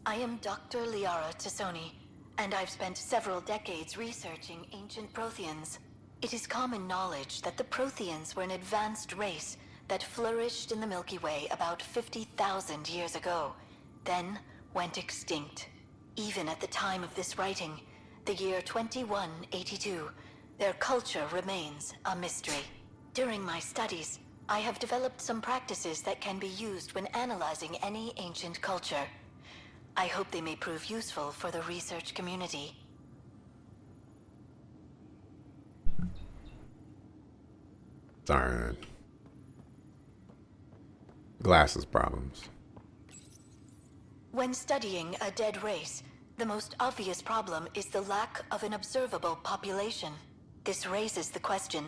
I am Dr. Liara Tassoni, and I've spent several decades researching ancient Protheans. It is common knowledge that the Protheans were an advanced race that flourished in the Milky Way about 50,000 years ago, then went extinct. Even at the time of this writing, the year 2182, their culture remains a mystery. During my studies, I have developed some practices that can be used when analyzing any ancient culture. I hope they may prove useful for the research community. Sorry. Glasses problems. When studying a dead race, the most obvious problem is the lack of an observable population. This raises the question,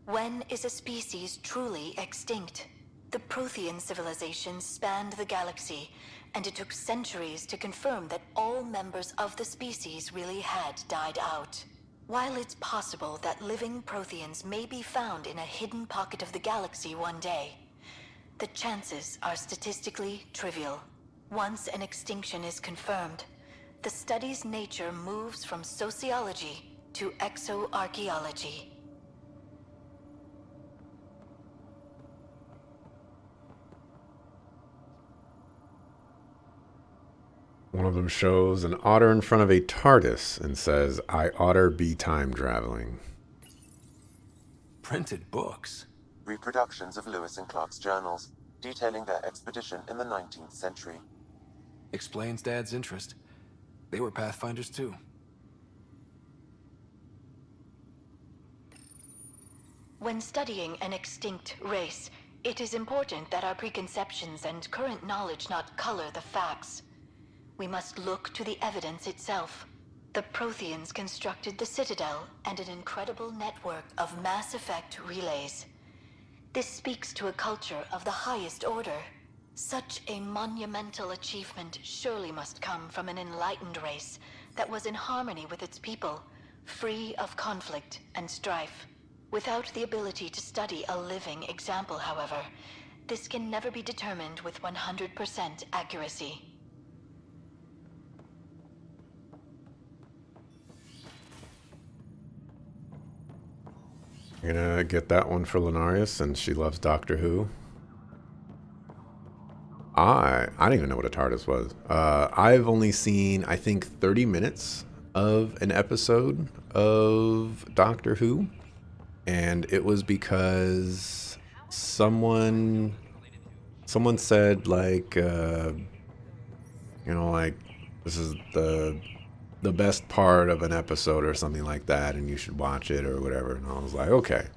when is a species truly extinct? The Prothean civilization spanned the galaxy, and it took centuries to confirm that all members of the species really had died out. While it's possible that living Protheans may be found in a hidden pocket of the galaxy one day, the chances are statistically trivial. Once an extinction is confirmed, the study's nature moves from sociology to exoarchaeology. One of them shows an otter in front of a TARDIS and says, "I oughter be time traveling." Printed books. Reproductions of Lewis and Clark's journals, detailing their expedition in the 19th century. Explains Dad's interest. They were Pathfinders too. When studying an extinct race, it is important that our preconceptions and current knowledge not color the facts. We must look to the evidence itself. The Protheans constructed the Citadel and an incredible network of mass effect relays. This speaks to a culture of the highest order. Such a monumental achievement surely must come from an enlightened race that was in harmony with its people, free of conflict and strife. Without the ability to study a living example, however, this can never be determined with 100% accuracy. I'm gonna get that one for Lenarius since she loves Doctor Who. I didn't even know what a TARDIS was. I've only seen, I think, 30 minutes of an episode of Doctor Who. And it was because someone said, like, like, this is the best part of an episode or something like that, and you should watch it or whatever. And I was like, okay,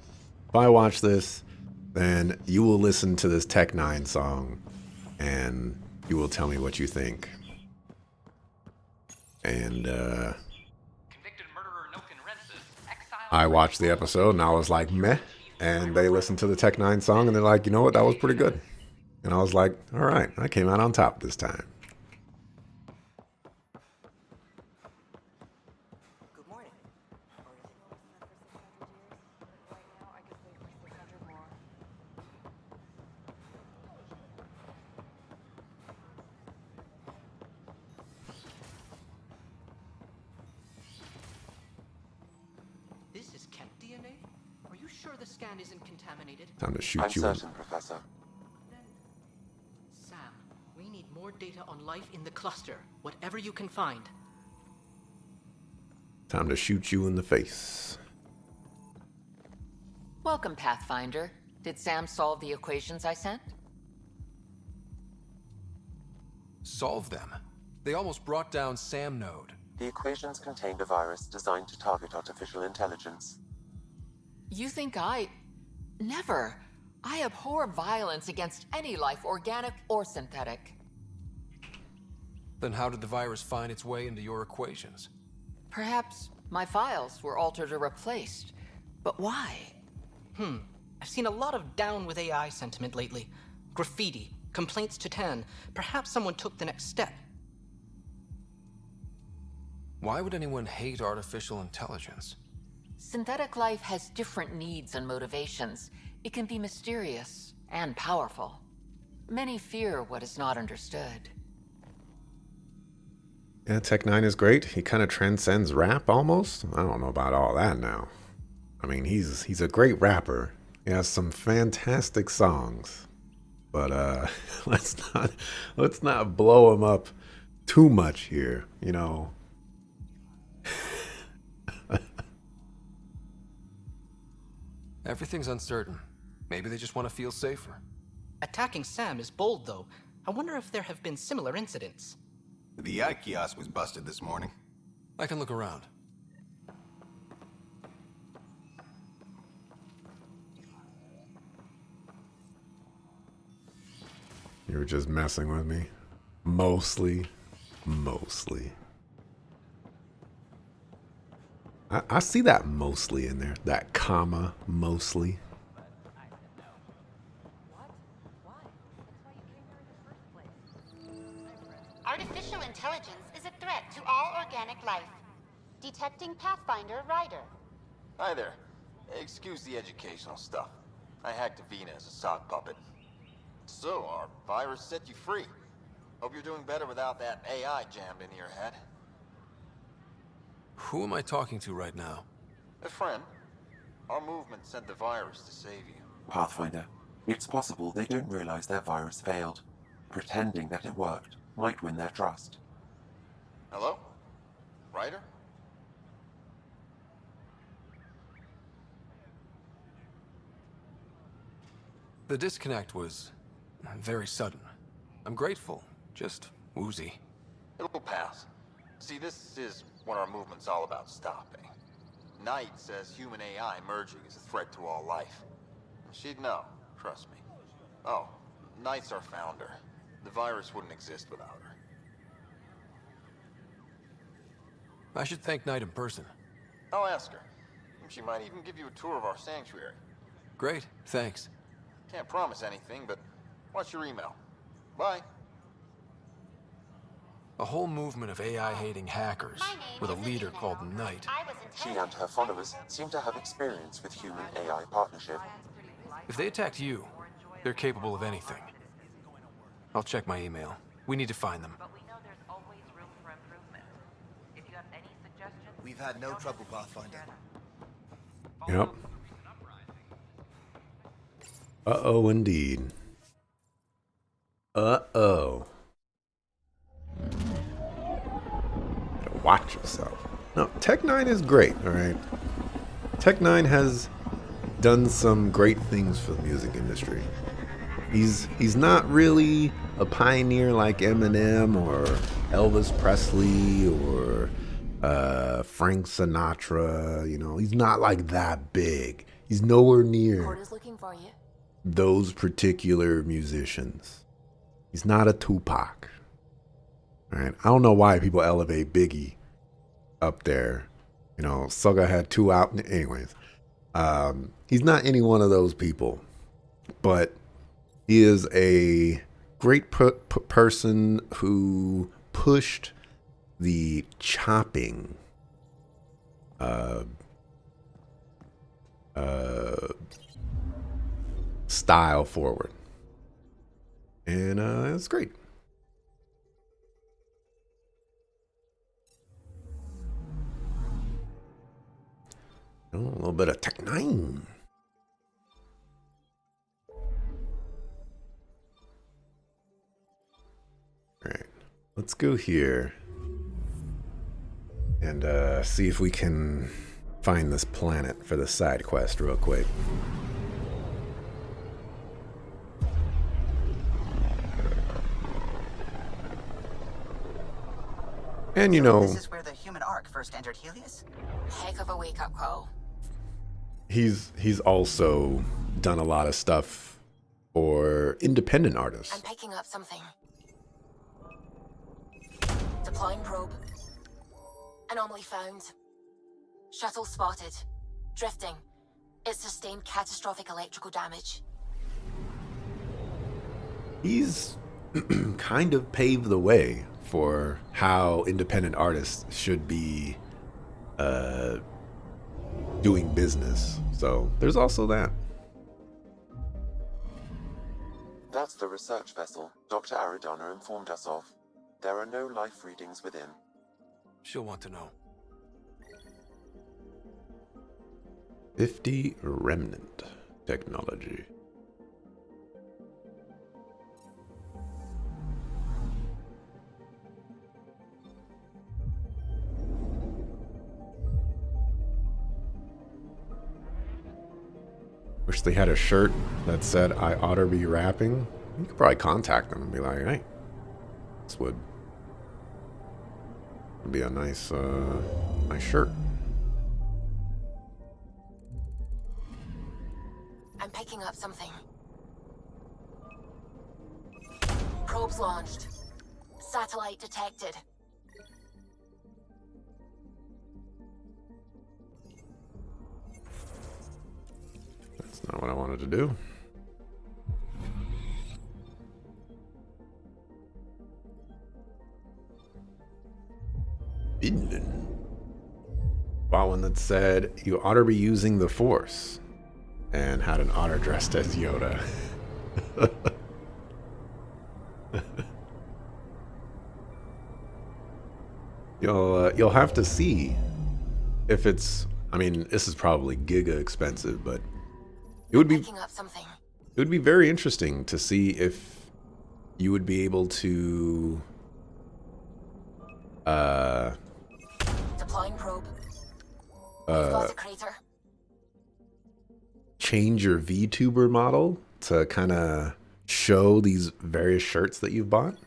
if I watch this, then you will listen to this Tech Nine song and you will tell me what you think. And I watched the episode and I was like, meh. And they listened to the Tech Nine song and they're like, you know what, that was pretty good. And I was like, all right, I came out on top this time. Isn't contaminated. Time to shoot I'm you. certain, Professor. Then, Sam, we need more data on life in the cluster, whatever you can find. Time to shoot you in the face. Welcome, Pathfinder. Did Sam solve the equations I sent? Solve them? They almost brought down Sam Node. The equations contained a virus designed to target artificial intelligence. You think Never. I abhor violence against any life, organic or synthetic. Then how did the virus find its way into your equations? Perhaps my files were altered or replaced. But why? I've seen a lot of down with AI sentiment lately. Graffiti, complaints to 10. Perhaps someone took the next step. Why would anyone hate artificial intelligence? Synthetic life has different needs and motivations. It can be mysterious and powerful. Many fear what is not understood. Yeah, Tech Nine is great. He kind of transcends rap almost. I don't know about all that now. I mean, he's a great rapper. He has some fantastic songs, but let's not blow him up too much here. You know. Everything's uncertain. Maybe they just want to feel safer. Attacking Sam is bold, though. I wonder if there have been similar incidents. The eye kiosk was busted this morning. I can look around. You were just messing with me. Mostly. I see that mostly in there. That comma, mostly. Artificial intelligence is a threat to all organic life. Detecting Pathfinder Rider. Hi there. Excuse the educational stuff. I hacked Avina as a sock puppet. So, our virus set you free. Hope you're doing better without that AI jammed into your head. Who am I talking to right now? A friend. Our movement sent the virus to save you. Pathfinder, it's possible they don't realize their virus failed. Pretending that it worked might win their trust. Hello? Ryder? The disconnect was very sudden. I'm grateful, just woozy. It'll pass. See, this is what our movement's all about stopping. Knight says human AI merging is a threat to all life. She'd know, trust me. Oh, Knight's our founder. The virus wouldn't exist without her. I should thank Knight in person. I'll ask her. She might even give you a tour of our sanctuary. Great, thanks. Can't promise anything, but watch your email. Bye. A whole movement of AI-hating hackers with a leader called Knight. She and her followers seem to have experience with human-AI partnership. If they attacked you, they're capable of anything. I'll check my email. We need to find them. But we know there's always room for improvement. If you have any suggestions, We've had no trouble, Pathfinder. Yep. Uh-oh, indeed. Uh-oh. Gotta watch yourself. No, Tech Nine is great, all right? Tech Nine has done some great things for the music industry. He's not really a pioneer like Eminem or Elvis Presley or Frank Sinatra, you know. He's not like that big. He's nowhere near Porter's looking for you. those particular musicians. He's not a Tupac. All right? I don't know why people elevate Biggie up there. You know, Suga had 2 out. Anyways, he's not any one of those people. But he is a great person who pushed the chopping style forward. And it's great. Oh, a little bit of Tech Nine. All right, let's go here and see if we can find this planet for the side quest real quick. And you know, This is where the human ark first entered Helios? Heck of a wake-up call. he's also done a lot of stuff for independent artists. I'm picking up something. Deploying probe. Anomaly found. Shuttle spotted. Drifting. It sustained catastrophic electrical damage. He's kind of paved the way for how independent artists should be doing business. So there's also that. That's the research vessel Dr. Aridana informed us of. There are no life readings within. She'll want to know. 50 remnant technology. Wish they had a shirt that said I ought to be rapping. You could probably contact them and be like, hey, this would be a nice nice shirt. I'm picking up something. Probes launched. Satellite detected. That's not what I wanted to do. Wow, one that said you ought to be using the Force, and had an otter dressed as Yoda. You'll have to see if it's. I mean, this is probably giga expensive, but it would be. Picking up something. It would be very interesting to see if you would be able to. Deploying probe. Spot a crater. Change your VTuber model to kind of show these various shirts that you've bought.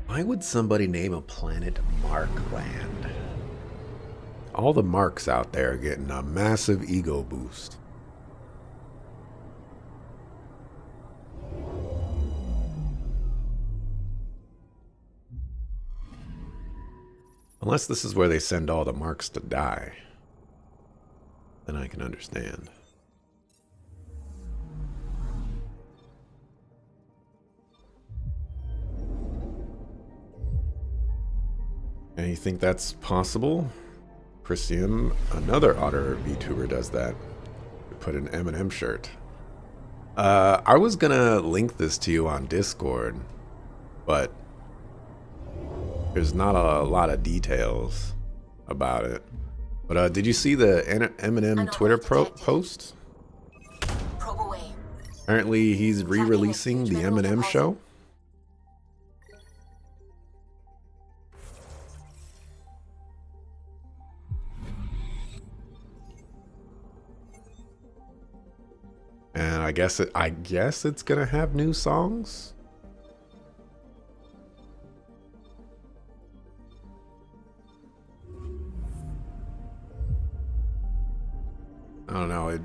Why would somebody name a planet Markland? All the marks out there are getting a massive ego boost. Unless this is where they send all the marks to die, then I can understand. And you think that's possible? Christian, another Otter VTuber, does that. Put an M&M shirt. I was gonna link this to you on Discord, but there's not a lot of details about it. But did you see the M&M Twitter post? Probe away. Apparently he's re-releasing the M&M show. And I guess it's gonna have new songs. I don't know.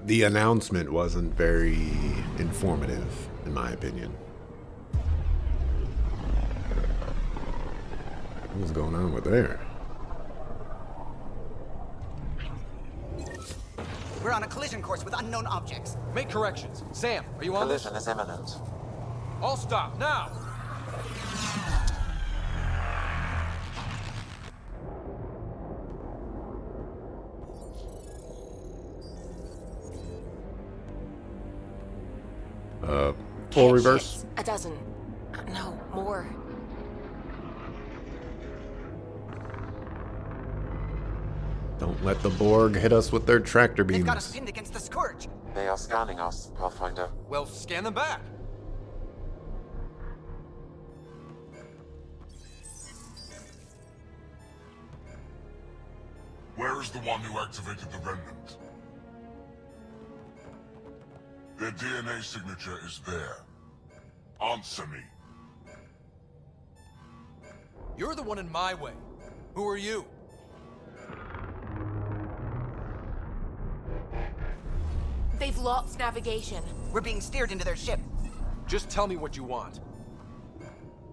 The announcement wasn't very informative, in my opinion. What's going on with there? We're on a collision course with unknown objects. Make corrections. Sam, are you on this? Collision is imminent. All stop, now! Full reverse. A dozen. No, more. Don't let the Borg hit us with their tractor beams. They've got us pinned against the Scourge. They are scanning us, Pathfinder. Well, scan them back. Where is the one who activated the remnant? Their DNA signature is there. Answer me. You're the one in my way. Who are you? They've lost navigation. We're being steered into their ship. Just tell me what you want.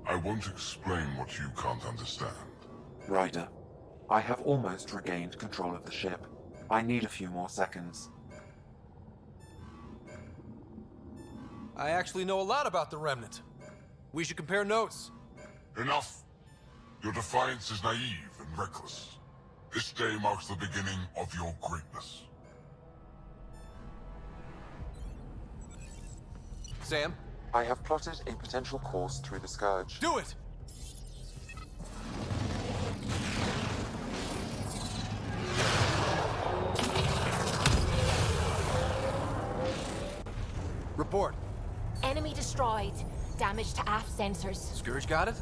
I won't explain what you can't understand. Ryder, I have almost regained control of the ship. I need a few more seconds. I actually know a lot about the Remnant. We should compare notes. Enough! Your defiance is naive and reckless. This day marks the beginning of your greatness. Sam? I have plotted a potential course through the Scourge. Do it! Report. Enemy destroyed. Damage to aft sensors. Scourge got it?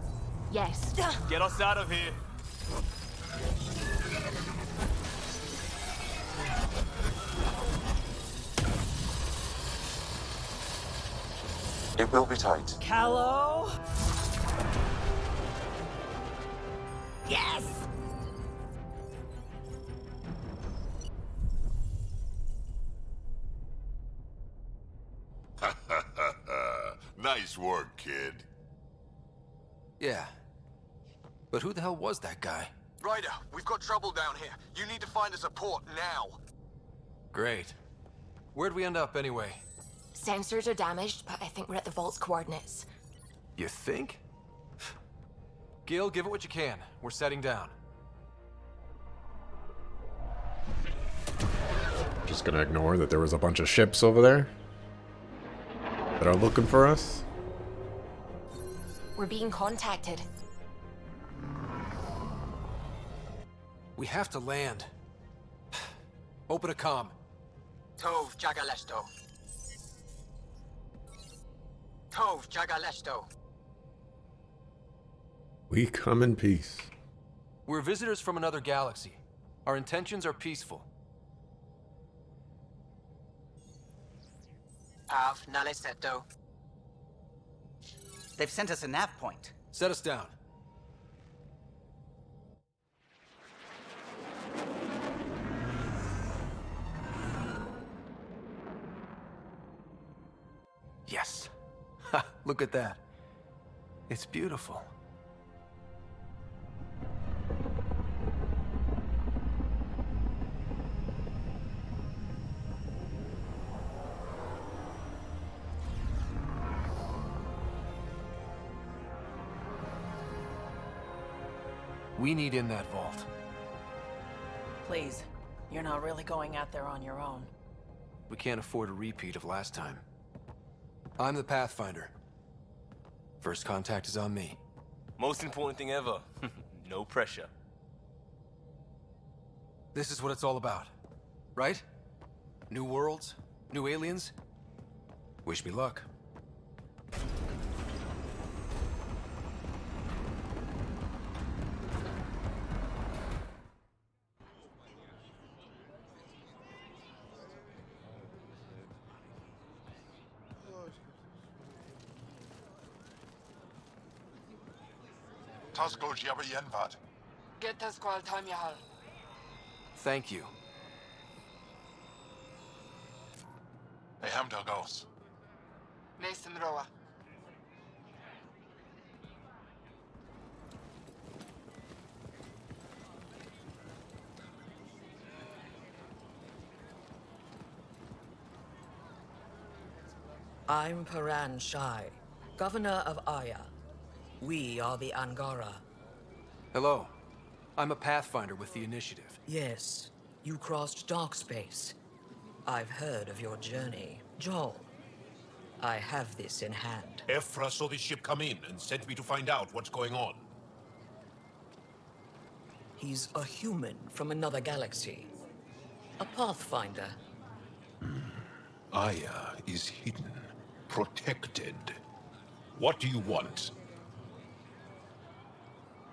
Yes. Get us out of here. It will be tight. Callow? Yes! Nice work, kid. Yeah. But who the hell was that guy? Ryder, we've got trouble down here. You need to find us a port now. Great. Where'd we end up anyway? Sensors are damaged, but I think we're at the vault's coordinates. You think? Gil, give it what you can. We're setting down. Just gonna ignore that there was a bunch of ships over there that are looking for us. We're being contacted. We have to land. Open a comm. Tov Jagalesto. Tov Jagalesto. We come in peace. We're visitors from another galaxy. Our intentions are peaceful. Av Naleseto. They've sent us a nav point. Set us down. Yes. Ha, look at that. It's beautiful. We need in that vault. Please, you're not really going out there on your own. We can't afford a repeat of last time. I'm the Pathfinder. First contact is on me. Most important thing ever. No pressure. This is what it's all about, right? New worlds, new aliens. Wish me luck. Tasco Jiabayenvat. Get us Squal Tamyahal. Thank you. Hamda Gos. Nathan Roa. I'm Paran Shai, Governor of Aya. We are the Angara. Hello. I'm a Pathfinder with the Initiative. Yes, you crossed dark space. I've heard of your journey. Joel, I have this in hand. Ephra saw the ship come in and sent me to find out what's going on. He's a human from another galaxy. A Pathfinder. Aya is hidden, protected. What do you want?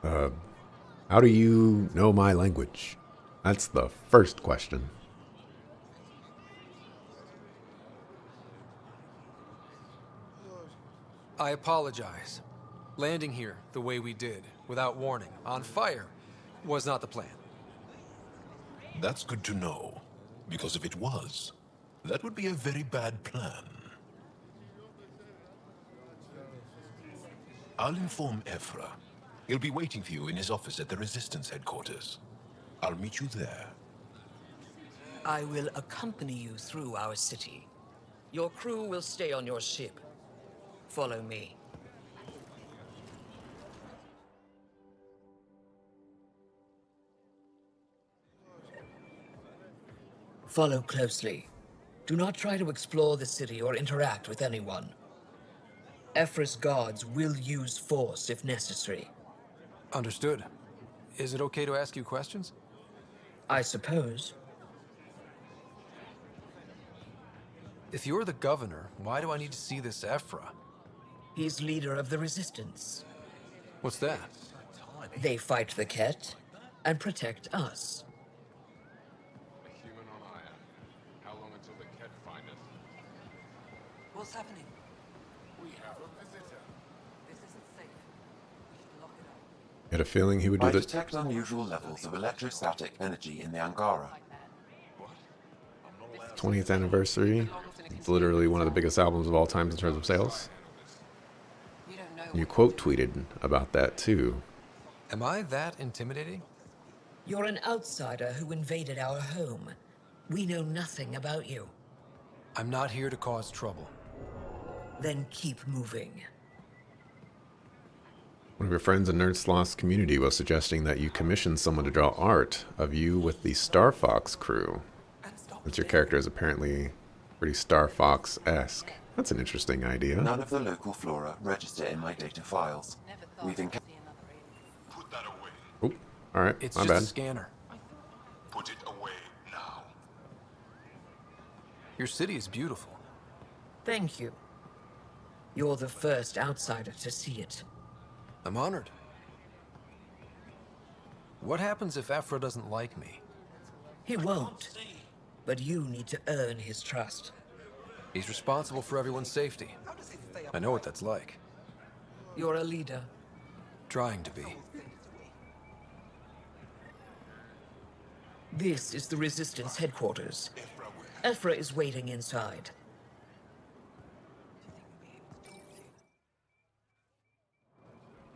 How do you know my language? That's the first question. I apologize. Landing here the way we did, without warning, on fire, was not the plan. That's good to know, because if it was, that would be a very bad plan. I'll inform Ephra. He'll be waiting for you in his office at the Resistance headquarters. I'll meet you there. I will accompany you through our city. Your crew will stay on your ship. Follow me. Follow closely. Do not try to explore the city or interact with anyone. Ephra's guards will use force if necessary. Understood. Is it okay to ask you questions? I suppose. If you're the governor, why do I need to see this Ephra? He's leader of the Resistance. What's that? They fight the Ket and protect us. Human on Aya. How long until the Ket find us? What's happening? We have a visitor. This isn't safe. We should lock it up. I had a feeling he would do I that. detect unusual levels of electrostatic energy in the Angara. 20th anniversary. It's literally one of the biggest albums of all time in terms of sales. You quote tweeted about that too. Am I that intimidating? You're an outsider who invaded our home. We know nothing about you. I'm not here to cause trouble. Then keep moving. One of your friends in Nerd Sloth's community was suggesting that you commission someone to draw art of you with the Star Fox crew. Since your character is apparently pretty Star Fox-esque. That's an interesting idea. None of the local flora register in my data files. We've encountered. Put that away. Oop, alright, It's my just bad. a scanner. Put it away now. Your city is beautiful. Thank you. You're the first outsider to see it. I'm honored. What happens if Ephra doesn't like me? He won't. But you need to earn his trust. He's responsible for everyone's safety. I know what that's like. You're a leader. Trying to be. This is the Resistance headquarters. Ephra is waiting inside.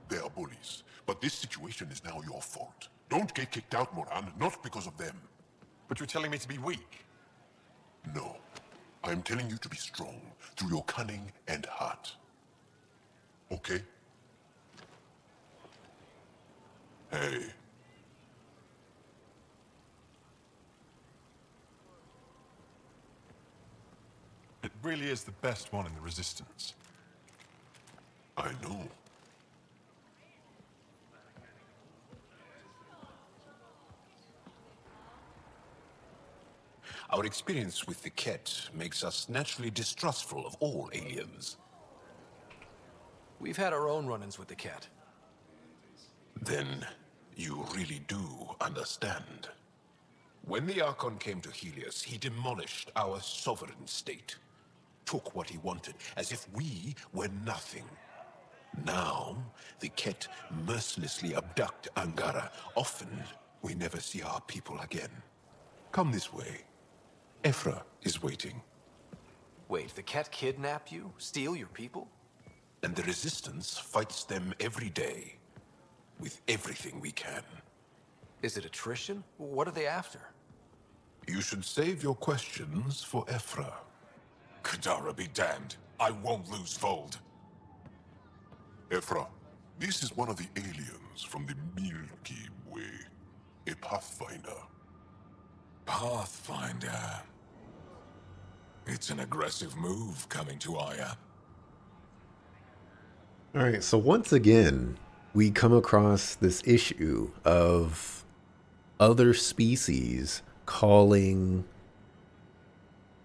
They are bullies, but this situation is now your fault. Don't get kicked out, Moran, not because of them. But you're telling me to be weak? No. I am telling you to be strong through your cunning and heart. Okay? Hey. It really is the best one in the Resistance. I know. Our experience with the Ket makes us naturally distrustful of all aliens. We've had our own run-ins with the Ket. Then you really do understand. When the Archon came to Helios, he demolished our sovereign state. Took what he wanted, as if we were nothing. Now, the Ket mercilessly abduct Angara. Often, we never see our people again. Come this way. Ephra is waiting. Wait, the Ket kidnap you? Steal your people? And the Resistance fights them every day. With everything we can. Is it attrition? What are they after? You should save your questions for Ephra. Kadara be damned. I won't lose Fold. Ephra, this is one of the aliens from the Milky Way. A Pathfinder. Pathfinder. It's an aggressive move coming to Aya. Alright, so once again, we come across this issue of other species calling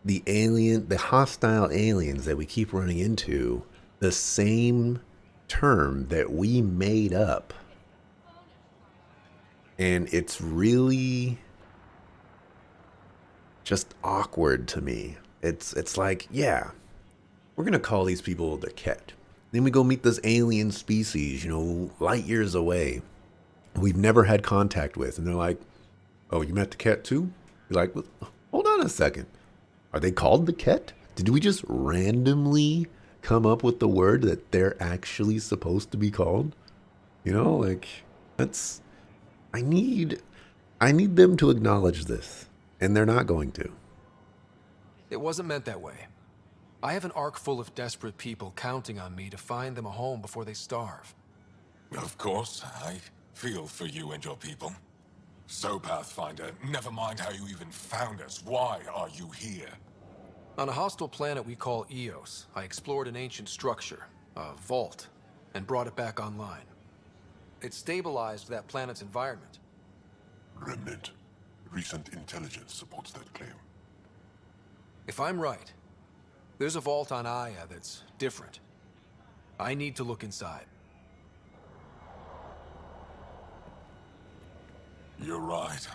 the hostile aliens that we keep running into, the same term that we made up. And it's really just awkward to me. It's like, yeah, we're gonna call these people the Ket. Then we go meet this alien species, light years away, we've never had contact with, and they're like, "Oh, you met the Ket too?" You're like, well, hold on a second. Are they called the Ket? Did we just randomly come up with the word that they're actually supposed to be called? That's. I need them to acknowledge this, and they're not going to. It wasn't meant that way. I have an ark full of desperate people counting on me to find them a home before they starve. Of course, I feel for you and your people. So, Pathfinder, never mind how you even found us. Why are you here? On a hostile planet we call Eos, I explored an ancient structure, a vault, and brought it back online. It stabilized that planet's environment. Remnant. Recent intelligence supports that claim. If I'm right, there's a vault on Aya that's different. I need to look inside. You're right.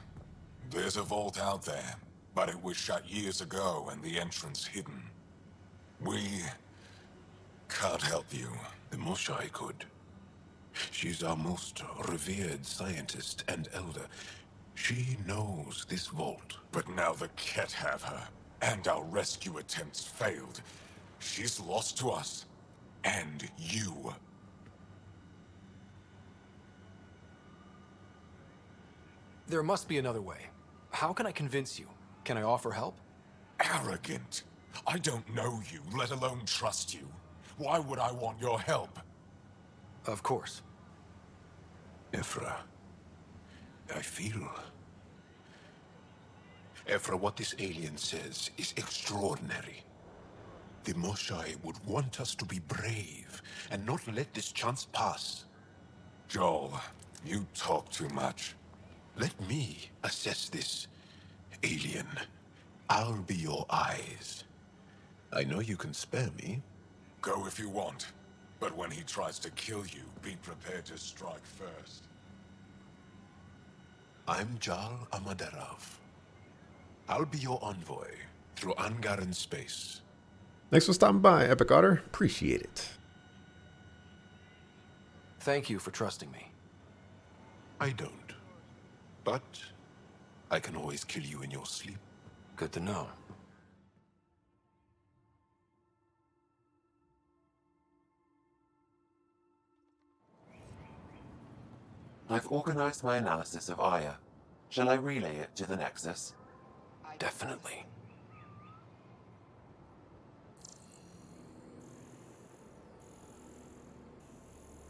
There's a vault out there, but it was shut years ago and the entrance hidden. We can't help you. The Moshai could. She's our most revered scientist and elder. She knows this vault. But now the Ket have her, and our rescue attempts failed. She's lost to us. And you. There must be another way. How can I convince you? Can I offer help? Arrogant. I don't know you, let alone trust you. Why would I want your help? Of course. Ephra, I feel... Ephra, what this alien says is extraordinary. The Moshai would want us to be brave and not let this chance pass. Joel, you talk too much. Let me assess this, alien. I'll be your eyes. I know you can spare me. Go if you want. But when he tries to kill you, be prepared to strike first. I'm Jal Amaderov. I'll be your envoy through Angaran space. Thanks for stopping by, Epic Otter. Appreciate it. Thank you for trusting me. I don't. But I can always kill you in your sleep. Good to know. I've organized my analysis of Aya. Shall I relay it to the Nexus? Definitely.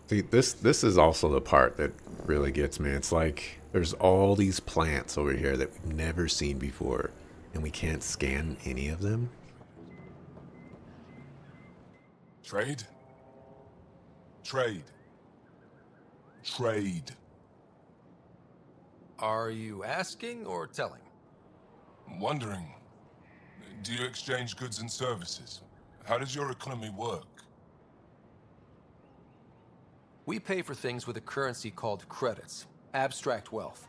See, this is also the part that really gets me. It's like there's all these plants over here that we've never seen before, and we can't scan any of them. Trade? Trade. Trade. Are you asking or telling? Wondering, do you exchange goods and services? How does your economy work? We pay for things with a currency called credits, abstract wealth.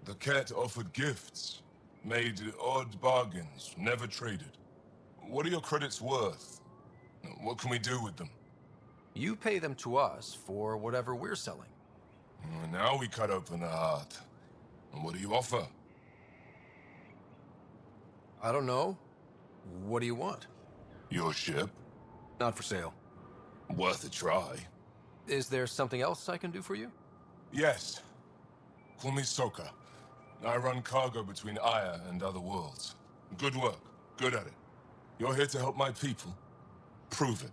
The Ket offered gifts, made odd bargains, never traded. What are your credits worth? What can we do with them? You pay them to us for whatever we're selling. Now we cut open the heart. What do you offer? I don't know. What do you want? Your ship? Not for sale. Worth a try. Is there something else I can do for you? Yes. Call me Soka. I run cargo between Aya and other worlds. Good work. Good at it. You're here to help my people? Prove it.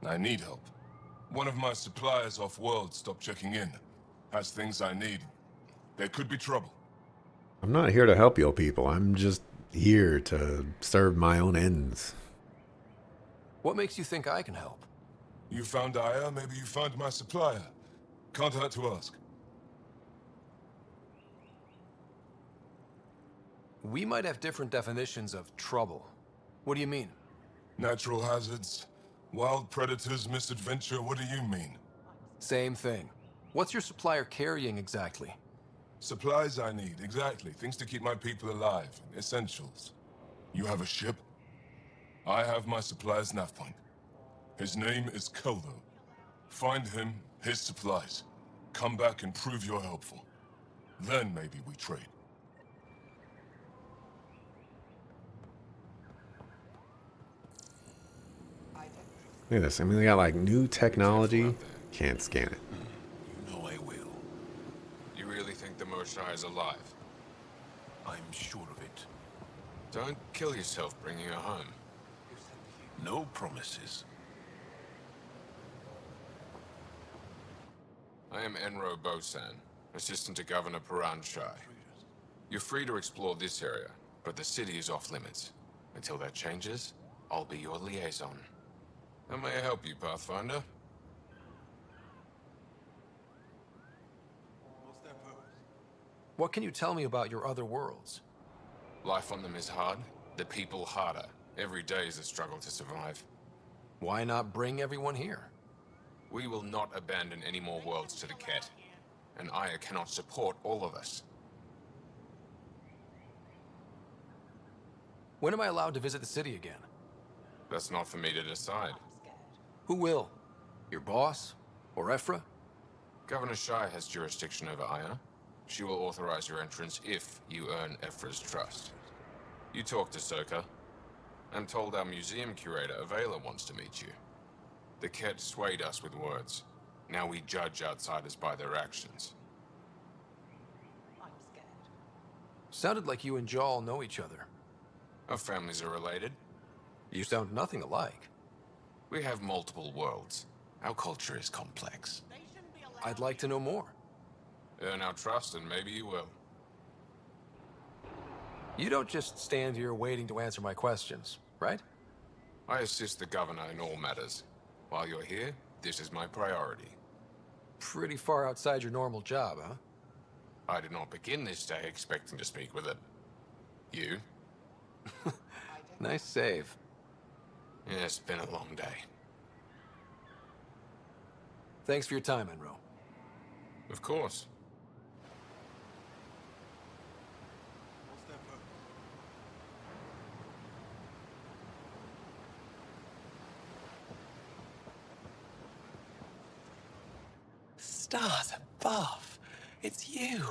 I need help. One of my suppliers off-world stopped checking in. Has things I need. There could be trouble. I'm not here to help your people. I'm just here to serve my own ends. What makes you think I can help? You found Aya, maybe you found my supplier. Can't hurt to ask. We might have different definitions of trouble. What do you mean? Natural hazards, wild predators, misadventure, what do you mean? Same thing. What's your supplier carrying exactly? Supplies I need, exactly. Things to keep my people alive. Essentials. You have a ship? I have my supplier's nav point. His name is Koldo. Find him, his supplies. Come back and prove you're helpful. Then maybe we trade. Look at this. I mean, they got like new technology. Can't scan it. You know I will. You really think the Moshai is alive? I'm sure of it. Don't kill yourself bringing her home. No promises. I am Enro Bosan, assistant to Governor Paran Shai. You're free to explore this area, but the city is off limits. Until that changes, I'll be your liaison. How may I help you, Pathfinder? What can you tell me about your other worlds? Life on them is hard, the people harder. Every day is a struggle to survive. Why not bring everyone here? We will not abandon any more worlds to the Ket, and Aya cannot support all of us. When am I allowed to visit the city again? That's not for me to decide. Who will? Your boss? Or Ephra? Governor Shai has jurisdiction over Aya. She will authorize your entrance if you earn Ephra's trust. You talk to Soka. I'm told our museum curator, Avela, wants to meet you. The Ket swayed us with words. Now we judge outsiders by their actions. Sounded like you and Jal know each other. Our families are related. You sound nothing alike. We have multiple worlds. Our culture is complex. I'd like to know more. Earn our trust and maybe you will. You don't just stand here waiting to answer my questions, right? I assist the governor in all matters. While you're here, this is my priority. Pretty far outside your normal job, huh? I did not begin this day expecting to speak with it. You? Nice save. Yeah, it's been a long day. Thanks for your time, Enro. Of course. Stars above. It's you.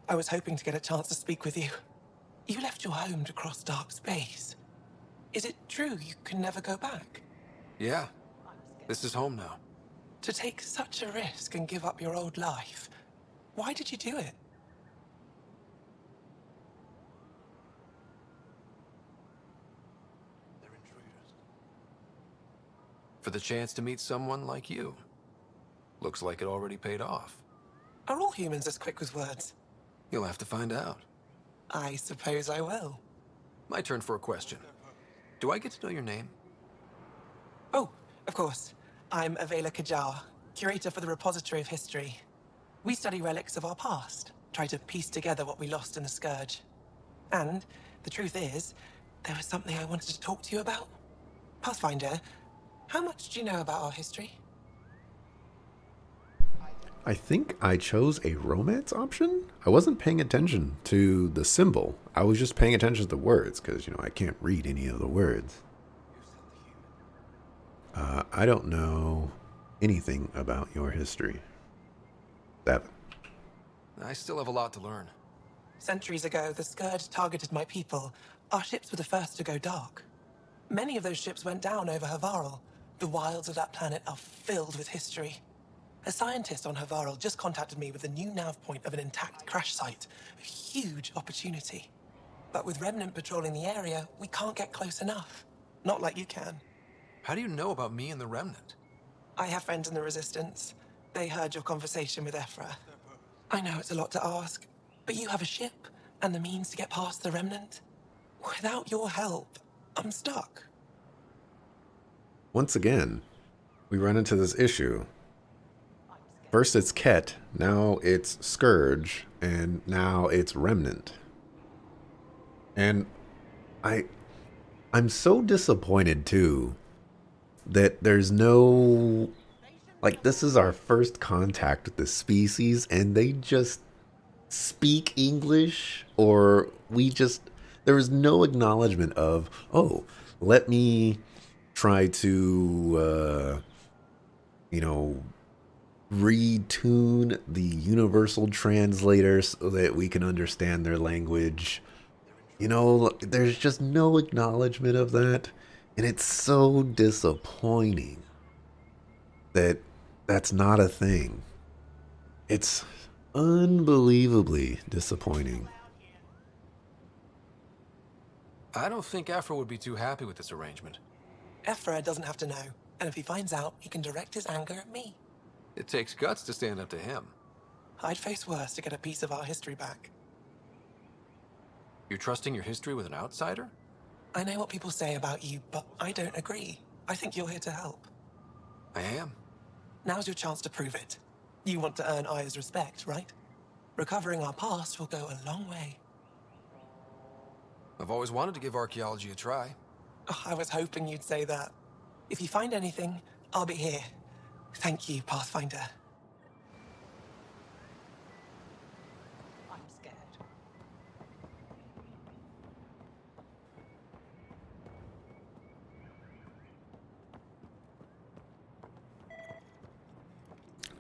I was hoping to get a chance to speak with you. You left your home to cross dark space. Is it true you can never go back? Yeah. This is home now. To take such a risk and give up your old life, why did you do it? For the chance to meet someone like you. Looks like it already paid off. Are all humans as quick with words? You'll have to find out. I suppose I will. My turn for a question. Do I get to know your name? Oh, of course. I'm Avela Kajar, curator for the Repository of History. We study relics of our past, try to piece together what we lost in the Scourge. And the truth is, there was something I wanted to talk to you about. Pathfinder, how much do you know about our history? I think I chose a romance option. I wasn't paying attention to the symbol. I was just paying attention to the words because, I can't read any of the words. I don't know anything about your history. 7. I still have a lot to learn. Centuries ago, the Scourge targeted my people. Our ships were the first to go dark. Many of those ships went down over Havarl. The wilds of that planet are filled with history. A scientist on Havarl just contacted me with a new nav point of an intact crash site. A huge opportunity. But with Remnant patrolling the area, we can't get close enough. Not like you can. How do you know about me and the Remnant? I have friends in the Resistance. They heard your conversation with Ephra. I know it's a lot to ask, but you have a ship and the means to get past the Remnant. Without your help, I'm stuck. Once again, we run into this issue. First it's Ket, now it's Scourge, and now it's Remnant. And I'm so disappointed too that there's no, this is our first contact with the species and they just speak English, or there was no acknowledgement of, oh, let me try to, retune the universal translator so that we can understand their language. There's just no acknowledgement of that. And it's so disappointing that that's not a thing. It's unbelievably disappointing. I don't think Ephra would be too happy with this arrangement. Ephra doesn't have to know. And if he finds out, he can direct his anger at me. It takes guts to stand up to him. I'd face worse to get a piece of our history back. You're trusting your history with an outsider? I know what people say about you, but I don't agree. I think you're here to help. I am. Now's your chance to prove it. You want to earn Aya's respect, right? Recovering our past will go a long way. I've always wanted to give archaeology a try. Oh, I was hoping you'd say that. If you find anything, I'll be here. Thank you, Pathfinder. I'm scared.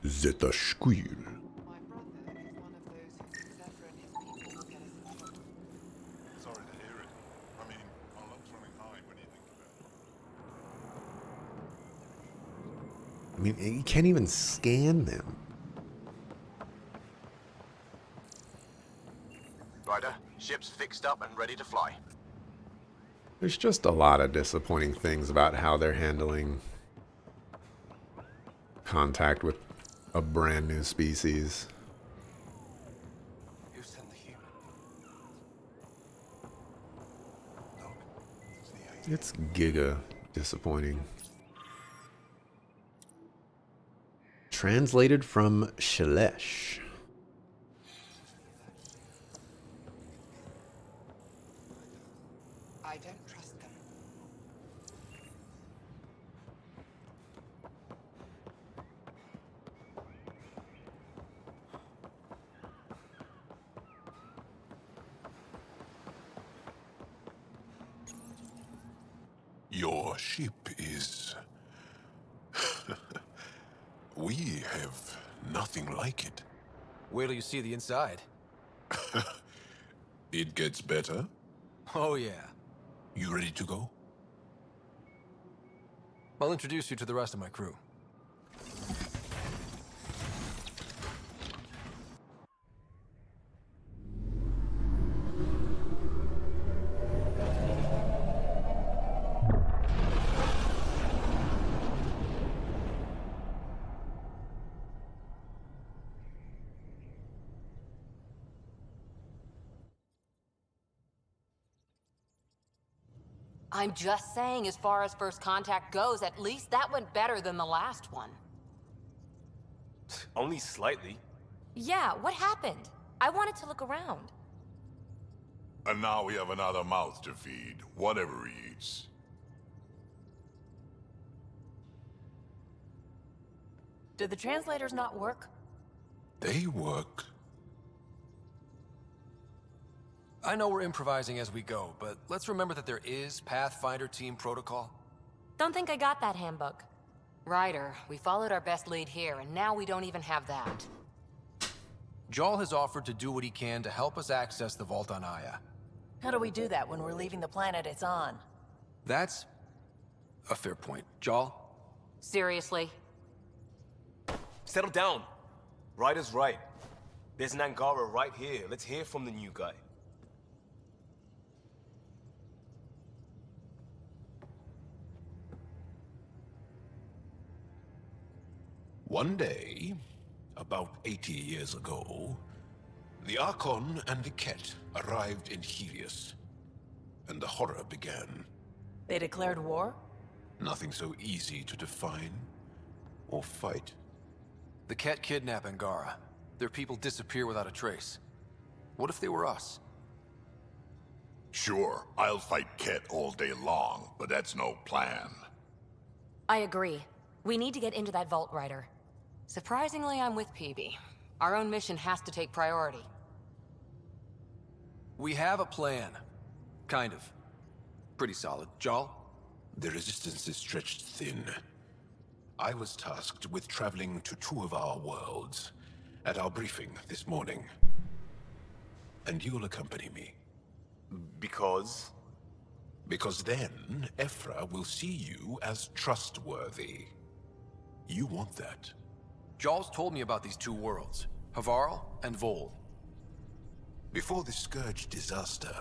Zeta Squeal. Sorry to hear it. I mean, our luck's running high when you think about it. I mean, you can't even scan them. Ryder, ship's fixed up and ready to fly. There's just a lot of disappointing things about how they're handling contact with a brand new species. You sent the human. It's giga disappointing. Translated from Shalesh. I don't trust them. Your ship is... We have nothing like it. Wait till you see the inside. It gets better. Oh yeah. You ready to go? I'll introduce you to the rest of my crew. I'm just saying, as far as first contact goes, at least that went better than the last one. Only slightly. Yeah, what happened? I wanted to look around. And now we have another mouth to feed, whatever he eats. Did the translators not work? They work. I know we're improvising as we go, but let's remember that there is Pathfinder team protocol. Don't think I got that handbook. Ryder, we followed our best lead here, and now we don't even have that. Jarl has offered to do what he can to help us access the vault on Aya. How do we do that when we're leaving the planet it's on? That's a fair point. Jarl? Seriously? Settle down. Ryder's right. There's an Angara right here. Let's hear from the new guy. One day, about 80 years ago, the Archon and the Ket arrived in Helios, and the horror began. They declared war? Nothing so easy to define or fight. The Ket kidnap Angara. Their people disappear without a trace. What if they were us? Sure, I'll fight Ket all day long, but that's no plan. I agree. We need to get into that vault, Ryder. Surprisingly, I'm with PB. Our own mission has to take priority. We have a plan. Kind of. Pretty solid. Jarl? The resistance is stretched thin. I was tasked with traveling to two of our worlds at our briefing this morning. And you'll accompany me. Because? Because then, Ephra will see you as trustworthy. You want that. Jarl's told me about these two worlds, Havarl and Vold. Before the Scourge disaster,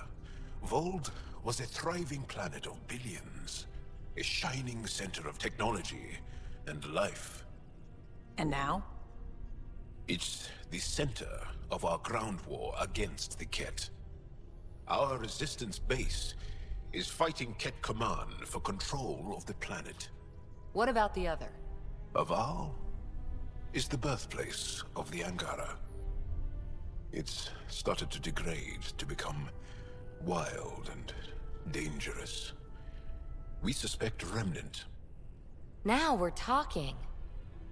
Vold was a thriving planet of billions, a shining center of technology and life. And now? It's the center of our ground war against the Ket. Our resistance base is fighting Ket Command for control of the planet. What about the other? Aval is the birthplace of the Angara. It's started to degrade, to become wild and dangerous. We suspect Remnant. Now we're talking.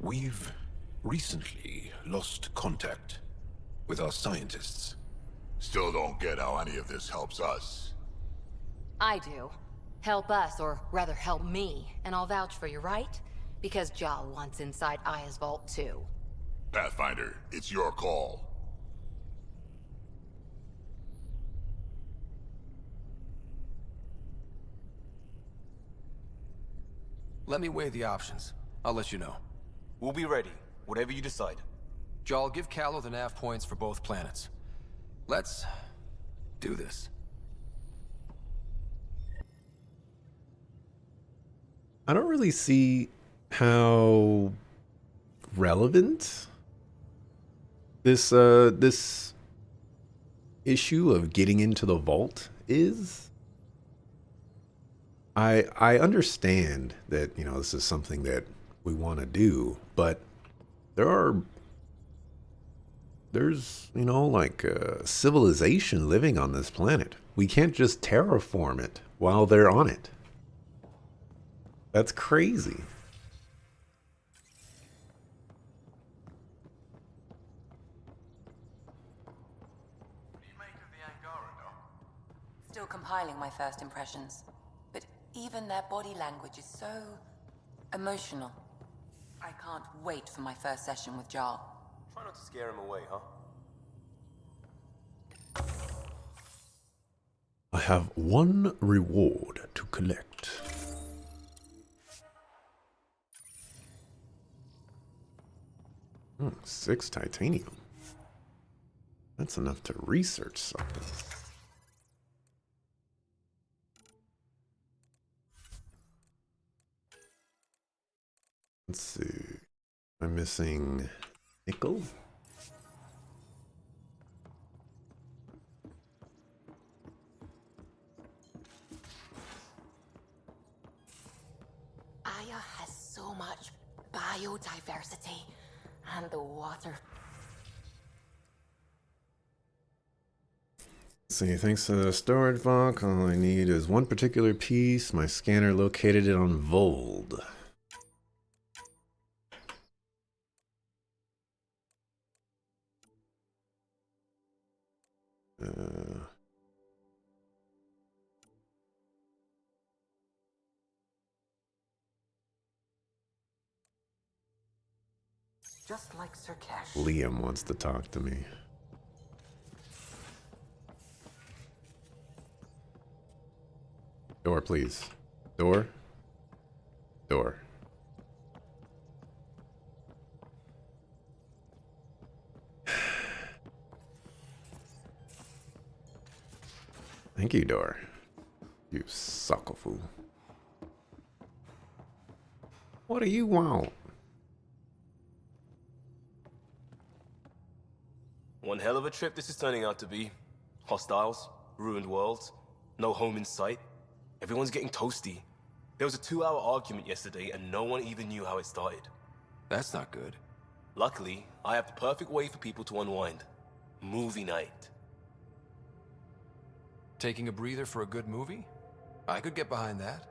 We've recently lost contact with our scientists. Still don't get how any of this helps us. I do. Help us, or rather help me, and I'll vouch for you, right? Because Jal wants inside Aya's vault too. Pathfinder, it's your call. Let me weigh the options. I'll let you know. We'll be ready, whatever you decide. Jal, give Callow the nav points for both planets. Let's do this. I don't really see how relevant this issue of getting into the vault is. I understand that, you know, this is something that we want to do, but there's, you know, like civilization living on this planet. We can't just terraform it while they're on it. That's crazy. Still compiling my first impressions. But even their body language is so emotional. I can't wait for my first session with Jarl. Try not to scare him away, huh? I have one reward to collect. Hmm, 6 titanium. That's enough to research something. Let's see. I'm missing nickel. Aya has so much biodiversity, and the water. See, thanks to the storage vault, all I need is one particular piece. My scanner located it on Vold. Just like Sir Cash. Liam wants to talk to me. Door, please. Door. Door. Thank you, door. You sucker fool. What do you want? One hell of a trip this is turning out to be. Hostiles, ruined worlds, no home in sight. Everyone's getting toasty. There was a 2-hour argument yesterday and no one even knew how it started. That's not good. Luckily, I have the perfect way for people to unwind. Movie night. Taking a breather for a good movie? I could get behind that.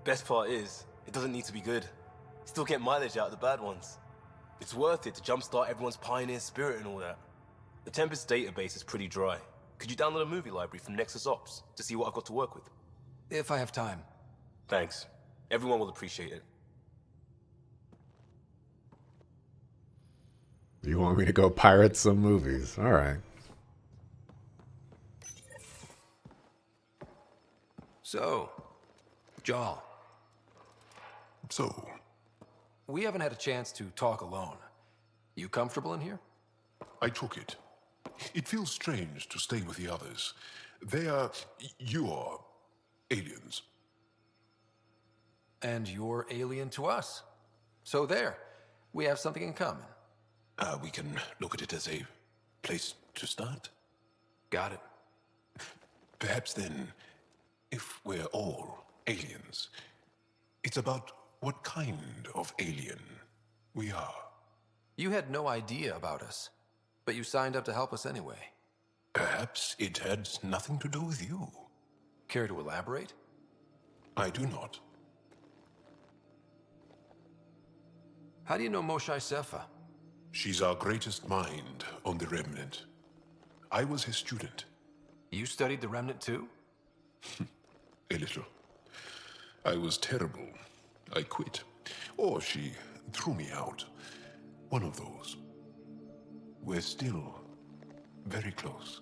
Best part is, it doesn't need to be good. Still get mileage out of the bad ones. It's worth it to jumpstart everyone's pioneer spirit and all that. The Tempest database is pretty dry. Could you download a movie library from Nexus Ops to see what I've got to work with? If I have time. Thanks. Everyone will appreciate it. You want me to go pirate some movies? All right. So, Jal. So? We haven't had a chance to talk alone. You comfortable in here? I took it. It feels strange to stay with the others. They are... you are... aliens. And you're alien to us. So there. We have something in common. We can look at it as a place to start. Got it. Perhaps then, if we're all aliens, it's about what kind of alien we are. You had no idea about us, but you signed up to help us anyway. Perhaps it had nothing to do with you. Care to elaborate? I do not. How do you know Moshae Sefa? She's our greatest mind on the Remnant. I was his student. You studied the Remnant too? A little. I was terrible. I quit. Or she threw me out. One of those. We're still very close.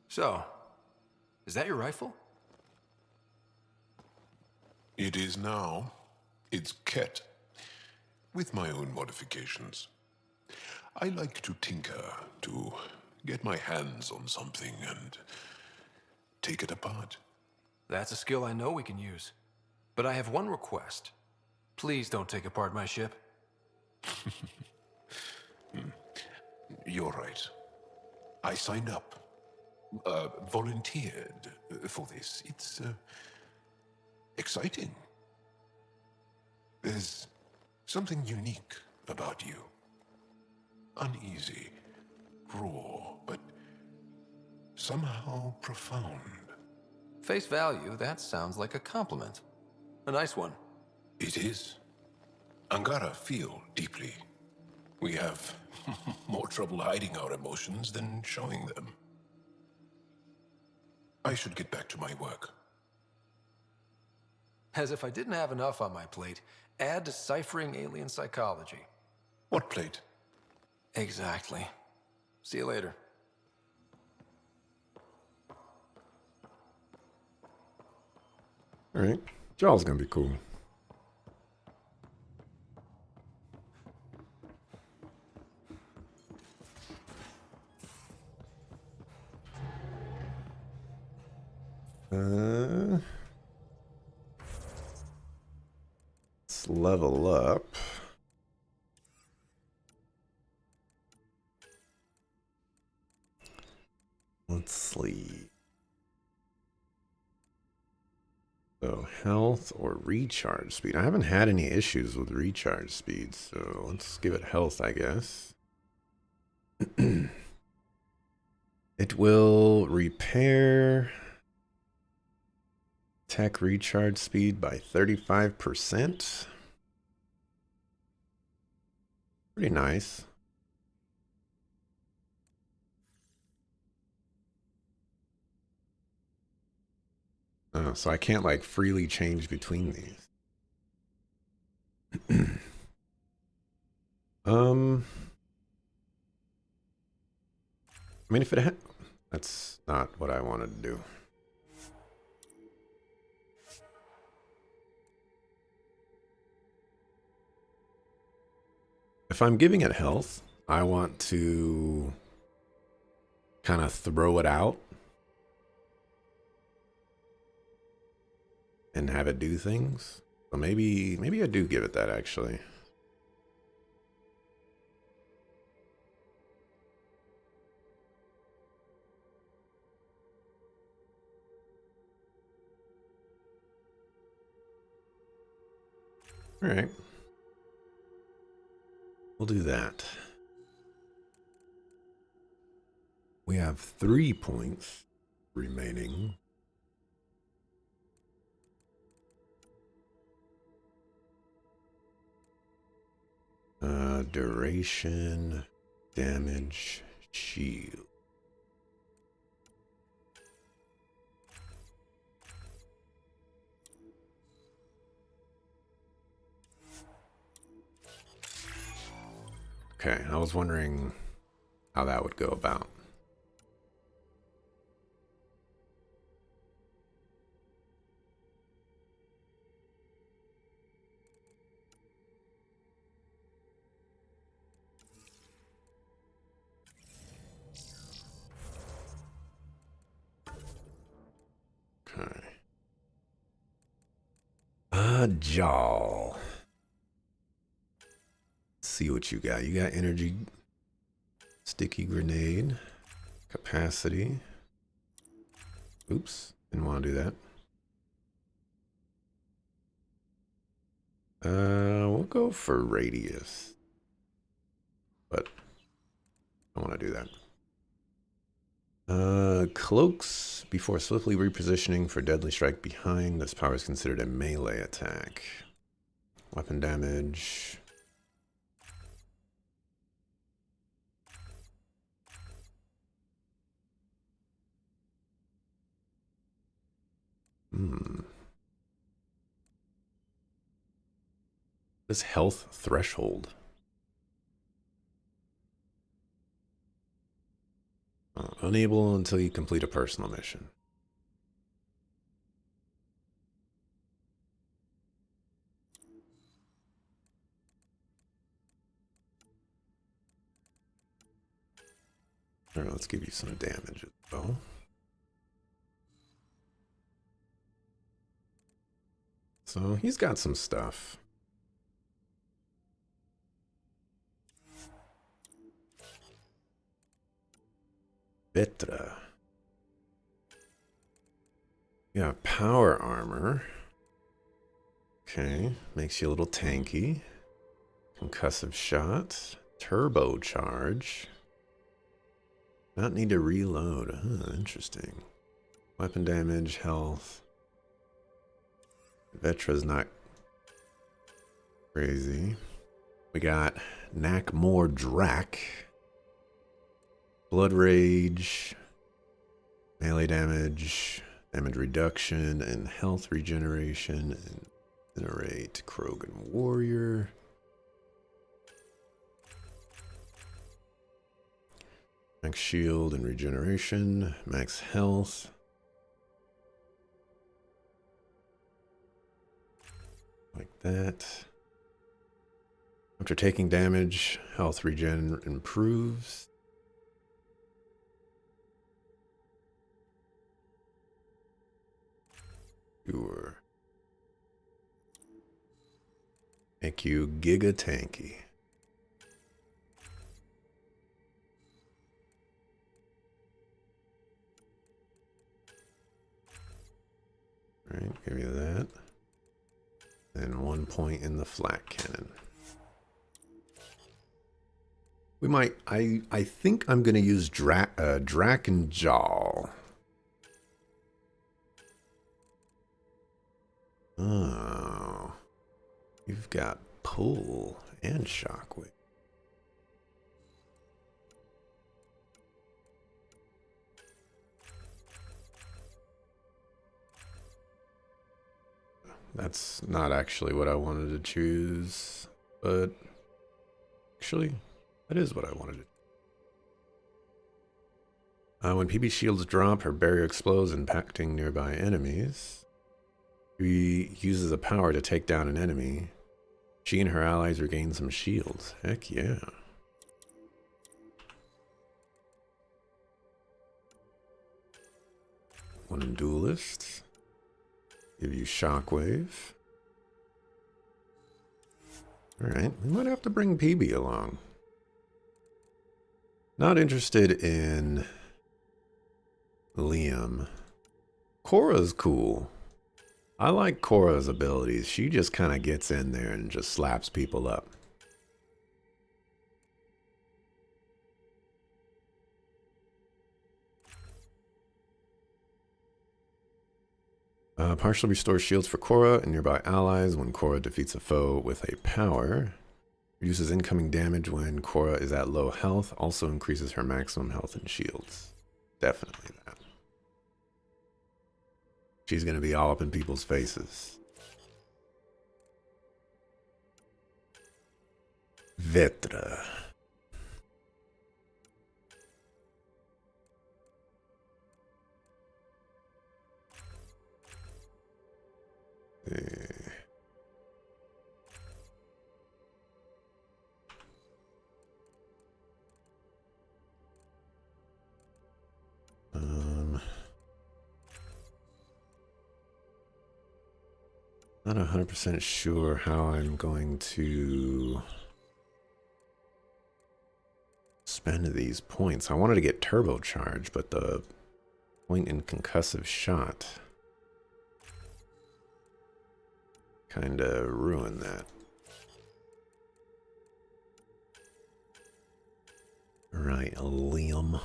So, is that your rifle? It is now. It's Ket. With my own modifications. I like to tinker, to get my hands on something and take it apart. That's a skill I know we can use. But I have one request. Please don't take apart my ship. You're right. I signed up. Volunteered for this. It's exciting. There's something unique about you. Uneasy, raw, but somehow profound. Face value, that sounds like a compliment. A nice one. It is. Angara feel deeply. We have more trouble hiding our emotions than showing them. I should get back to my work. As if I didn't have enough on my plate, add deciphering alien psychology. What plate? Exactly. See you later. Alright. Jaw's gonna be cool. Let's level up. Let's see. So health or recharge speed. I haven't had any issues with recharge speed, so let's give it health, I guess. It will repair tech recharge speed by 35%. Pretty nice. Oh, so I can't like freely change between these. I mean, if it had, that's not what I wanted to do. If I'm giving it health, I want to kind of throw it out and have it do things. So maybe I do give it that actually. All right. We'll do that. We have 3 points remaining. Duration, damage, shield. Okay, I was wondering how that would go about. Okay. Jaw. Let's see what you got. You got energy, sticky grenade. Capacity. Oops, didn't want to do that. We'll go for radius. But I want to do that. Cloaks before swiftly repositioning for deadly strike behind. This power is considered a melee attack. Weapon damage. This health threshold. Unable until you complete a personal mission. All right, let's give you some damage as well. So he's got some stuff. Vetra. Yeah, power armor. Okay, makes you a little tanky. Concussive shot. Turbocharge. Not need to reload. Interesting. Weapon damage, health. Vetra's not crazy. We got Nakmor Drak. Blood Rage. Melee damage. Damage reduction and health regeneration. And Incinerate. Krogan Warrior. Max shield and regeneration. Max health. Like that. After taking damage, health regen improves. Sure. Make you giga tanky. Alright, give you that. And 1 point in the flak cannon. We might, I think I'm going to use Drakenjaw. Oh. You've got pull and shockwave. That's not actually what I wanted to choose, but actually, that is what I wanted to. When PB shields drop, her barrier explodes, impacting nearby enemies. She uses a power to take down an enemy. She and her allies regain some shields. Heck yeah. One duelist. Give you shockwave. Alright, we might have to bring PB along. Not interested in Liam. Korra's cool. I like Korra's abilities. She just kind of gets in there and just slaps people up. Partially restores shields for Korra and nearby allies when Korra defeats a foe with a power. Reduces incoming damage when Korra is at low health. Also increases her maximum health and shields. Definitely that. She's going to be all up in people's faces. Vetra. Not 100% sure how I'm going to spend these points. I wanted to get turbocharge, but the point in concussive shot kind of ruined that. Right, Liam.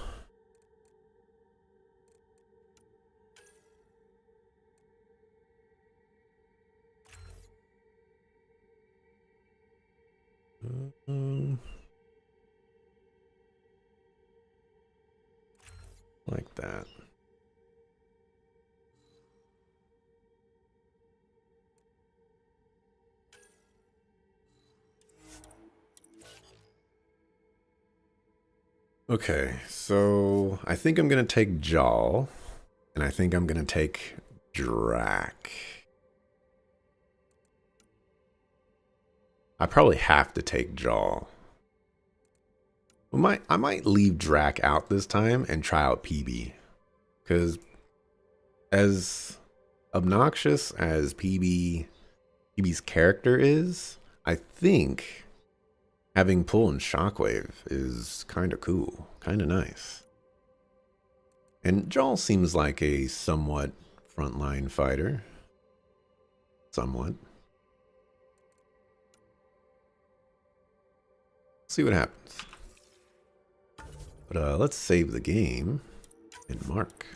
Like that. Okay, so I think I'm going to take Jal, and I think I'm going to take Drac. I probably have to take Jal. I might leave Drac out this time and try out PB. Because as obnoxious as PB's character is, I think having Pull and Shockwave is kind of cool, kind of nice. And Jal seems like a somewhat frontline fighter. Somewhat. See what happens. But let's save the game and mark.